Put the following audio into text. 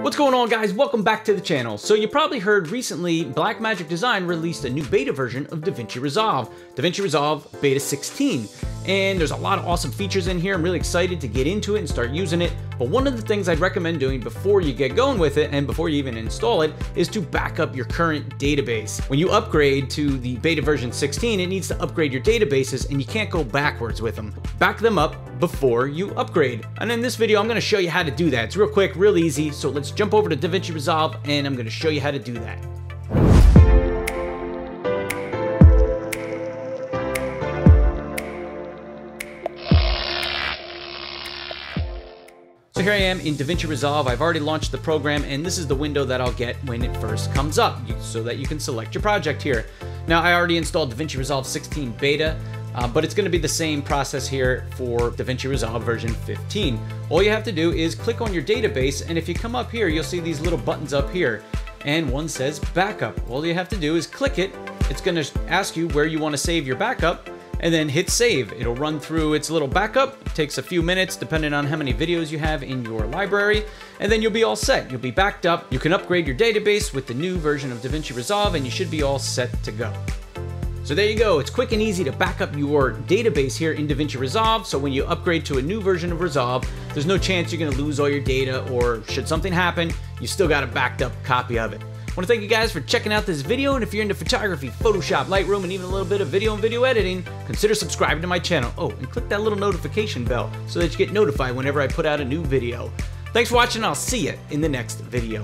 What's going on, guys? Welcome back to the channel. So you probably heard recently Blackmagic Design released a new beta version of DaVinci Resolve, DaVinci Resolve Beta 16. And there's a lot of awesome features in here. I'm really excited to get into it and start using it. But one of the things I'd recommend doing before you get going with it and before you even install it is to back up your current database. When you upgrade to the beta version 16, it needs to upgrade your databases and you can't go backwards with them. Back them up before you upgrade. And in this video, I'm going to show you how to do that. It's real quick, real easy. So let's jump over to DaVinci Resolve and I'm going to show you how to do that. So here I am in DaVinci Resolve. I've already launched the program and this is the window that I'll get when it first comes up so that you can select your project here. Now I already installed DaVinci Resolve 16 beta, but it's going to be the same process here for DaVinci Resolve version 15. All you have to do is click on your database, and if you come up here, you'll see these little buttons up here, and one says backup. All you have to do is click it. It's going to ask you where you want to save your backup, and then hit save. It'll run through its little backup. It takes a few minutes depending on how many videos you have in your library, and then you'll be all set. You'll be backed up. You can upgrade your database with the new version of DaVinci Resolve, and you should be all set to go. So there you go. It's quick and easy to back up your database here in DaVinci Resolve, so when you upgrade to a new version of Resolve, there's no chance you're going to lose all your data, or should something happen, you still got a backed up copy of it. I want to thank you guys for checking out this video, and if you're into photography, Photoshop, Lightroom, and even a little bit of video and video editing, consider subscribing to my channel. Oh, and click that little notification bell so that you get notified whenever I put out a new video. Thanks for watching, and I'll see you in the next video.